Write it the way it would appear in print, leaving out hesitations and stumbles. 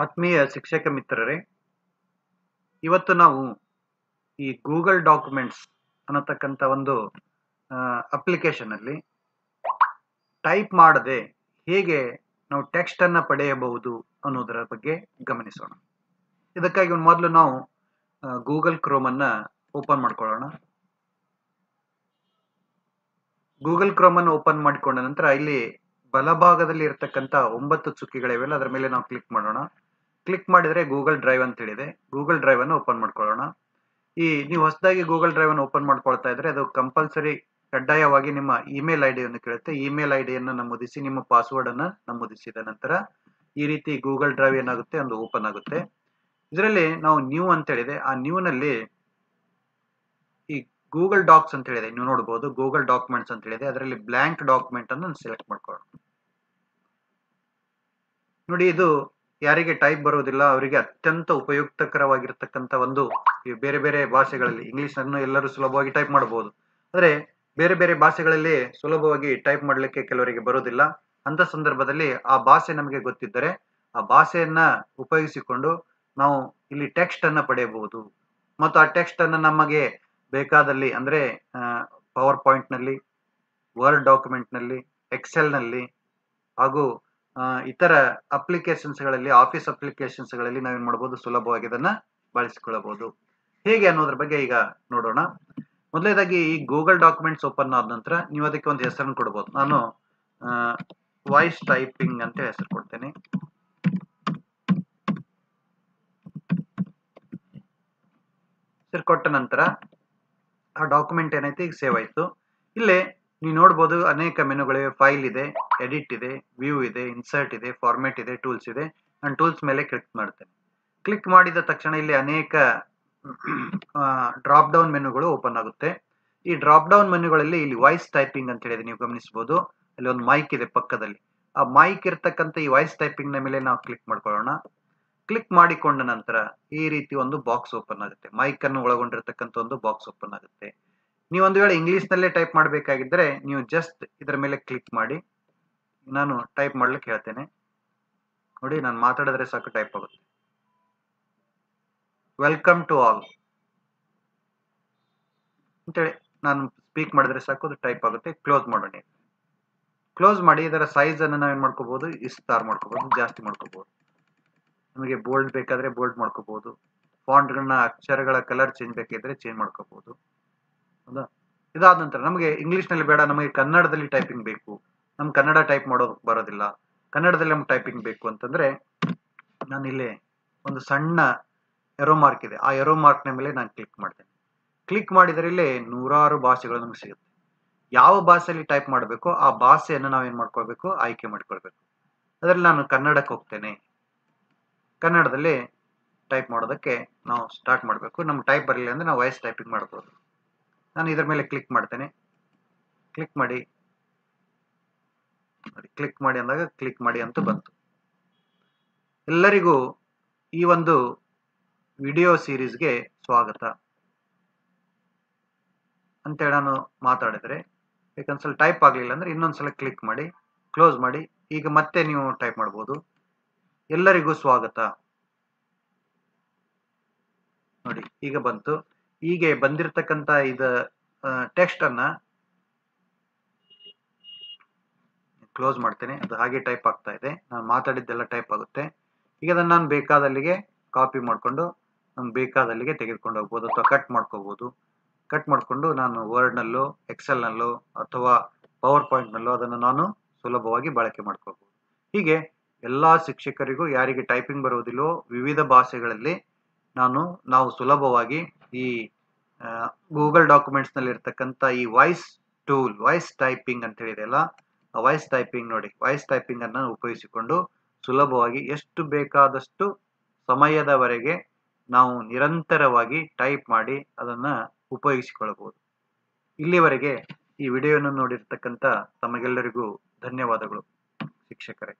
ಆತ್ಮೀಯ ಶಿಕ್ಷಕ ಮಿತ್ರರೇ, ಇವತ್ತು ನಾವು ಈ ಗೂಗಲ್ ಡಾಕ್ಯುಮೆಂಟ್ಸ್ ಅನ್ನತಕ್ಕಂಥ ಒಂದು ಅಪ್ಲಿಕೇಶನ್ ಅಲ್ಲಿ ಟೈಪ್ ಮಾಡದೆ ಹೇಗೆ ನಾವು ಟೆಕ್ಸ್ಟ್ ಅನ್ನ ಪಡೆಯಬಹುದು ಅನ್ನೋದರ ಬಗ್ಗೆ ಗಮನಿಸೋಣ. ಇದಕ್ಕಾಗಿ ಮೊದಲು ನಾವು ಗೂಗಲ್ ಕ್ರೋಮ್ ಅನ್ನ ಓಪನ್ ಮಾಡ್ಕೊಳ್ಳೋಣ. ಗೂಗಲ್ ಕ್ರೋಮ್ ಅನ್ನು ಓಪನ್ ಮಾಡಿಕೊಂಡ ನಂತರ ಇಲ್ಲಿ ಬಲಭಾಗದಲ್ಲಿ ಇರತಕ್ಕಂಥ 9 ಚುಕ್ಕೆಗಳಿವೆಲ್ಲ ಅದರ ಮೇಲೆ ನಾವು ಕ್ಲಿಕ್ ಮಾಡೋಣ. ಕ್ಲಿಕ್ ಮಾಡಿದರೆ ಗೂಗಲ್ ಡ್ರೈವ್ ಅಂತ ಹೇಳಿದೆ. ಗೂಗಲ್ ಡ್ರೈವ್ ಅನ್ನು ಓಪನ್ ಮಾಡ್ಕೊಳ್ಳೋಣ. ನೀವು ಹೊಸದಾಗಿ ಗೂಗಲ್ ಡ್ರೈವ್ ಅನ್ನು ಓಪನ್ ಮಾಡ್ಕೊಳ್ತಾ ಇದ್ರೆ ಅದು ಕಂಪಲ್ಸರಿ ಕಡ್ಡಾಯವಾಗಿ ನಿಮ್ಮ ಇಮೇಲ್ ಐಡಿ ಅನ್ನು ಕೇಳುತ್ತೆ. ಇಮೇಲ್ ಐಡಿಯನ್ನು ನಮೂದಿಸಿ ನಿಮ್ಮ ಪಾಸ್ವರ್ಡ್ ಅನ್ನು ನಮೂದಿಸಿದ ನಂತರ ಈ ರೀತಿ ಗೂಗಲ್ ಡ್ರೈವ್ ಏನಾಗುತ್ತೆ ಒಂದು ಓಪನ್ ಆಗುತ್ತೆ. ಇದರಲ್ಲಿ ನಾವು ನ್ಯೂ ಅಂತ ಹೇಳಿದೆ. ಆ ನ್ಯೂ ನಲ್ಲಿ ಈ ಗೂಗಲ್ ಡಾಕ್ಸ್ ಅಂತ ಹೇಳಿದೆ, ನೀವು ನೋಡಬಹುದು ಗೂಗಲ್ ಡಾಕ್ಯುಮೆಂಟ್ಸ್ ಅಂತ ಹೇಳಿದೆ. ಅದರಲ್ಲಿ ಬ್ಲಾಂಕ್ ಡಾಕ್ಯುಮೆಂಟ್ ಅನ್ನು ಸೆಲೆಕ್ಟ್ ಮಾಡ್ಕೊಳ್ಳೋಣ. ನೋಡಿ, ಇದು ಯಾರಿಗೆ ಟೈಪ್ ಬರುವುದಿಲ್ಲ ಅವರಿಗೆ ಅತ್ಯಂತ ಉಪಯುಕ್ತಕರವಾಗಿರ್ತಕ್ಕಂಥ ಒಂದು ಬೇರೆ ಬೇರೆ ಭಾಷೆಗಳಲ್ಲಿ, ಇಂಗ್ಲಿಷ್ ಅನ್ನು ಎಲ್ಲರೂ ಸುಲಭವಾಗಿ ಟೈಪ್ ಮಾಡಬಹುದು, ಆದರೆ ಬೇರೆ ಬೇರೆ ಭಾಷೆಗಳಲ್ಲಿ ಸುಲಭವಾಗಿ ಟೈಪ್ ಮಾಡಲಿಕ್ಕೆ ಕೆಲವರಿಗೆ ಬರುವುದಿಲ್ಲ. ಅಂತ ಸಂದರ್ಭದಲ್ಲಿ ಆ ಭಾಷೆ ನಮಗೆ ಗೊತ್ತಿದ್ದರೆ ಆ ಭಾಷೆಯನ್ನ ಉಪಯೋಗಿಸಿಕೊಂಡು ನಾವು ಇಲ್ಲಿ ಟೆಕ್ಸ್ಟ್ ಅನ್ನ ಪಡೆಯಬಹುದು. ಮತ್ತು ಆ ಟೆಕ್ಸ್ಟ್ ಅನ್ನ ನಮಗೆ ಬೇಕಾದಲ್ಲಿ ಅಂದ್ರೆ ಪವರ್ ಪಾಯಿಂಟ್ ನಲ್ಲಿ, ವರ್ಡ್ ಡಾಕ್ಯುಮೆಂಟ್ ನಲ್ಲಿ, ಎಕ್ಸೆಲ್ ನಲ್ಲಿ ಹಾಗೂ ಇತರ ಅಪ್ಲಿಕೇಶನ್ಸ್ ಗಳಲ್ಲಿ, ಆಫೀಸ್ ಅಪ್ಲಿಕೇಶನ್ಸ್ ಗಳಲ್ಲಿ ನಾವೇನ್ ಮಾಡಬಹುದು, ಸುಲಭವಾಗಿ ಇದನ್ನ ಬಳಸಿಕೊಳ್ಳಬಹುದು. ಹೇಗೆ ಅನ್ನೋದ್ರ ಬಗ್ಗೆ ಈಗ ನೋಡೋಣ. ಮೊದಲನೇದಾಗಿ ಈ ಗೂಗಲ್ ಡಾಕ್ಯುಮೆಂಟ್ಸ್ ಓಪನ್ ಆದ ನಂತರ ನೀವು ಅದಕ್ಕೆ ಒಂದು ಹೆಸರನ್ನು ಕೊಡಬಹುದು. ನಾನು ವಾಯ್ಸ್ ಟೈಪಿಂಗ್ ಅಂತ ಹೆಸರು ಕೊಡ್ತೇನೆ. ಹೆಸರು ಕೊಟ್ಟ ನಂತರ ಆ ಡಾಕ್ಯುಮೆಂಟ್ ಏನೈತೆ ಈಗ ಸೇವ್ ಆಯ್ತು. ಇಲ್ಲೇ ನೀವು ನೋಡಬಹುದು ಅನೇಕ ಮೆನುಗಳಿವೆ. ಫೈಲ್ ಇದೆ, ಎಡಿಟ್ ಇದೆ, ವ್ಯೂ ಇದೆ, ಇನ್ಸರ್ಟ್ ಇದೆ, ಫಾರ್ಮೆಟ್ ಇದೆ, ಟೂಲ್ಸ್ ಇದೆ. ನಾನು ಟೂಲ್ಸ್ ಮೇಲೆ ಕ್ಲಿಕ್ ಮಾಡ್ತೇನೆ. ಕ್ಲಿಕ್ ಮಾಡಿದ ತಕ್ಷಣ ಇಲ್ಲಿ ಅನೇಕ ಡ್ರಾಪ್ ಡೌನ್ ಮೆನುಗಳು ಓಪನ್ ಆಗುತ್ತೆ. ಈ ಡ್ರಾಪ್ ಡೌನ್ ಮೆನುಗಳಲ್ಲಿ ಇಲ್ಲಿ ವಾಯ್ಸ್ ಟೈಪಿಂಗ್ ಅಂತ ಹೇಳಿದೆ, ನೀವು ಗಮನಿಸಬಹುದು. ಅಲ್ಲಿ ಒಂದು ಮೈಕ್ ಇದೆ ಪಕ್ಕದಲ್ಲಿ. ಆ ಮೈಕ್ ಇರತಕ್ಕಂಥ ಈ ವಾಯ್ಸ್ ಟೈಪಿಂಗ್ ನ ಮೇಲೆ ನಾವು ಕ್ಲಿಕ್ ಮಾಡ್ಕೊಳ್ಳೋಣ. ಕ್ಲಿಕ್ ಮಾಡಿಕೊಂಡ ನಂತರ ಈ ರೀತಿ ಒಂದು ಬಾಕ್ಸ್ ಓಪನ್ ಆಗುತ್ತೆ. ಮೈಕ್ ಅನ್ನು ಒಳಗೊಂಡಿರತಕ್ಕಂಥ ಒಂದು ಬಾಕ್ಸ್ ಓಪನ್ ಆಗುತ್ತೆ. ನೀವು ಒಂದು ವೇಳೆ ಇಂಗ್ಲಿಷ್ ನಲ್ಲೇ ಟೈಪ್ ಮಾಡಬೇಕಾಗಿದ್ದರೆ ನೀವು ಜಸ್ಟ್ ಇದರ ಮೇಲೆ ಕ್ಲಿಕ್ ಮಾಡಿ. ನಾನು ಟೈಪ್ ಮಾಡ್ಲಿಕ್ಕೆ ಹೇಳ್ತೇನೆ. ನೋಡಿ, ನಾನು ಮಾತಾಡಿದ್ರೆ ಸಾಕು ಟೈಪ್ ಆಗುತ್ತೆ. ವೆಲ್ಕಮ್ ಟು ಆಲ್ ಅಂತೇಳಿ ನಾನು ಸ್ಪೀಕ್ ಮಾಡಿದ್ರೆ ಸಾಕು ಅದು ಟೈಪ್ ಆಗುತ್ತೆ. ಕ್ಲೋಸ್ ಮಾಡೋಣ. ಕ್ಲೋಸ್ ಮಾಡಿ ಇದರ ಸೈಜ್ ಅನ್ನು ನಾವೇನ್ ಮಾಡ್ಕೋಬಹುದು, ವಿಸ್ತಾರ ಮಾಡ್ಕೋಬಹುದು, ಜಾಸ್ತಿ ಮಾಡ್ಕೋಬಹುದು. ನಮಗೆ ಬೋಲ್ಡ್ ಬೇಕಾದ್ರೆ ಬೋಲ್ಡ್ ಮಾಡ್ಕೋಬಹುದು. ಫಾಂಟ್ಗಳನ್ನ, ಅಕ್ಷರಗಳ ಕಲರ್ ಚೇಂಜ್ ಬೇಕಿದ್ರೆ ಚೇಂಜ್ ಮಾಡ್ಕೋಬಹುದು. ಹೌದಾ? ಇದಾದ ನಂತರ ನಮಗೆ ಇಂಗ್ಲಿಷ್ ನಲ್ಲಿ ಬೇಡ, ನಮಗೆ ಕನ್ನಡದಲ್ಲಿ ಟೈಪಿಂಗ್ ಬೇಕು, ನಮ್ಗೆ ಕನ್ನಡ ಟೈಪ್ ಮಾಡೋದು ಬರೋದಿಲ್ಲ, ಕನ್ನಡದಲ್ಲಿ ನಮ್ಗೆ ಟೈಪಿಂಗ್ ಬೇಕು ಅಂತಂದ್ರೆ ನಾನು ಇಲ್ಲಿ ಒಂದು ಸಣ್ಣ ಎರೋ ಮಾರ್ಕ್ ಇದೆ, ಆ ಎರೋ ಮಾರ್ಕ್ ನ ಮೇಲೆ ನಾನು ಕ್ಲಿಕ್ ಮಾಡ್ತೇನೆ. ಕ್ಲಿಕ್ ಮಾಡಿದರೆ ಇಲ್ಲಿ ನೂರಾರು ಭಾಷೆಗಳು ನಮ್ಗೆ ಸಿಗುತ್ತೆ. ಯಾವ ಭಾಷೆಯಲ್ಲಿ ಟೈಪ್ ಮಾಡಬೇಕು ಆ ಭಾಷೆಯನ್ನು ನಾವೇನ್ ಮಾಡ್ಕೊಳ್ಬೇಕು, ಆಯ್ಕೆ ಮಾಡ್ಕೊಳ್ಬೇಕು. ಅದರಲ್ಲಿ ನಾನು ಕನ್ನಡಕ್ಕೆ ಹೋಗ್ತೇನೆ. ಕನ್ನಡದಲ್ಲಿ ಟೈಪ್ ಮಾಡೋದಕ್ಕೆ ನಾವು ಸ್ಟಾರ್ಟ್ ಮಾಡಬೇಕು. ನಮ್ಗೆ ಟೈಪ್ ಬರಲಿಲ್ಲ ಅಂದ್ರೆ ನಾವು ವಾಯ್ಸ್ ಟೈಪಿಂಗ್ ಮಾಡಬಹುದು. ನಾನು ಇದರ ಮೇಲೆ ಕ್ಲಿಕ್ ಮಾಡ್ತೇನೆ. ಕ್ಲಿಕ್ ಮಾಡಿ ಅಂದಾಗ ಕ್ಲಿಕ್ ಮಾಡಿ ಅಂತ ಬಂತು. ಎಲ್ಲರಿಗೂ ಈ ಒಂದು ವಿಡಿಯೋ ಸೀರೀಸ್ಗೆ ಸ್ವಾಗತ ಅಂತೇಳಿ ನಾನು ಮಾತಾಡಿದ್ರೆ ಬೇಕನ್ಸಲ ಟೈಪ್ ಆಗಲಿಲ್ಲ ಅಂದ್ರೆ ಇನ್ನೊಂದ್ಸಲ ಕ್ಲಿಕ್ ಮಾಡಿ, ಕ್ಲೋಸ್ ಮಾಡಿ. ಈಗ ಮತ್ತೆ ನೀವು ಟೈಪ್ ಮಾಡಬಹುದು. ಎಲ್ಲರಿಗೂ ಸ್ವಾಗತ. ನೋಡಿ, ಈಗ ಬಂತು. ಹೀಗೆ ಬಂದಿರತಕ್ಕಂತ ಟೆಕ್ಸ್ಟ್ ಅನ್ನ ಕ್ಲೋಸ್ ಮಾಡ್ತೇನೆ. ಅದು ಹಾಗೆ ಟೈಪ್ ಆಗ್ತಾ ಇದೆ. ನಾನು ಮಾತಾಡಿದ್ದೆಲ್ಲ ಟೈಪ್ ಆಗುತ್ತೆ. ಈಗ ಅದನ್ನು ನಾನು ಬೇಕಾದಲ್ಲಿಗೆ ಕಾಪಿ ಮಾಡಿಕೊಂಡು ನಮ್ಗೆ ಬೇಕಾದಲ್ಲಿಗೆ ತೆಗೆದುಕೊಂಡು ಹೋಗ್ಬೋದು ಅಥವಾ ಕಟ್ ಮಾಡ್ಕೋಬಹುದು. ಕಟ್ ಮಾಡಿಕೊಂಡು ನಾನು ವರ್ಡ್ ನಲ್ಲೋ, ಎಕ್ಸೆಲ್ ನಲ್ಲೋ ಅಥವಾ ಪವರ್ ಪಾಯಿಂಟ್ ನಲ್ಲೋ ಅದನ್ನು ನಾನು ಸುಲಭವಾಗಿ ಬಳಕೆ ಮಾಡ್ಕೋಬಹುದು. ಹೀಗೆ ಎಲ್ಲಾ ಶಿಕ್ಷಕರಿಗೂ ಯಾರಿಗೆ ಟೈಪಿಂಗ್ ಬರುವುದಿಲ್ಲೋ ವಿವಿಧ ಭಾಷೆಗಳಲ್ಲಿ ನಾವು ಸುಲಭವಾಗಿ ಈ ಗೂಗಲ್ ಡಾಕ್ಯುಮೆಂಟ್ಸ್ ನಲ್ಲಿ ಇರ್ತಕ್ಕಂಥ ಈ ವಾಯ್ಸ್ ಟೂಲ್, ವಾಯ್ಸ್ ಟೈಪಿಂಗ್ ಅಂತ ಹೇಳಿದೆಯಲ್ಲ, ಆ ವಾಯ್ಸ್ ಟೈಪಿಂಗ್ ನೋಡಿ, ವಾಯ್ಸ್ ಟೈಪಿಂಗ್ ಅನ್ನು ಉಪಯೋಗಿಸಿಕೊಂಡು ಸುಲಭವಾಗಿ ಎಷ್ಟು ಬೇಕಾದಷ್ಟು ಸಮಯದವರೆಗೆ ನಾವು ನಿರಂತರವಾಗಿ ಟೈಪ್ ಮಾಡಿ ಅದನ್ನ ಉಪಯೋಗಿಸಿಕೊಳ್ಳಬಹುದು. ಇಲ್ಲಿವರೆಗೆ ಈ ವಿಡಿಯೋವನ್ನು ನೋಡಿರ್ತಕ್ಕಂಥ ತಮಗೆಲ್ಲರಿಗೂ ಧನ್ಯವಾದಗಳು ಶಿಕ್ಷಕರೇ.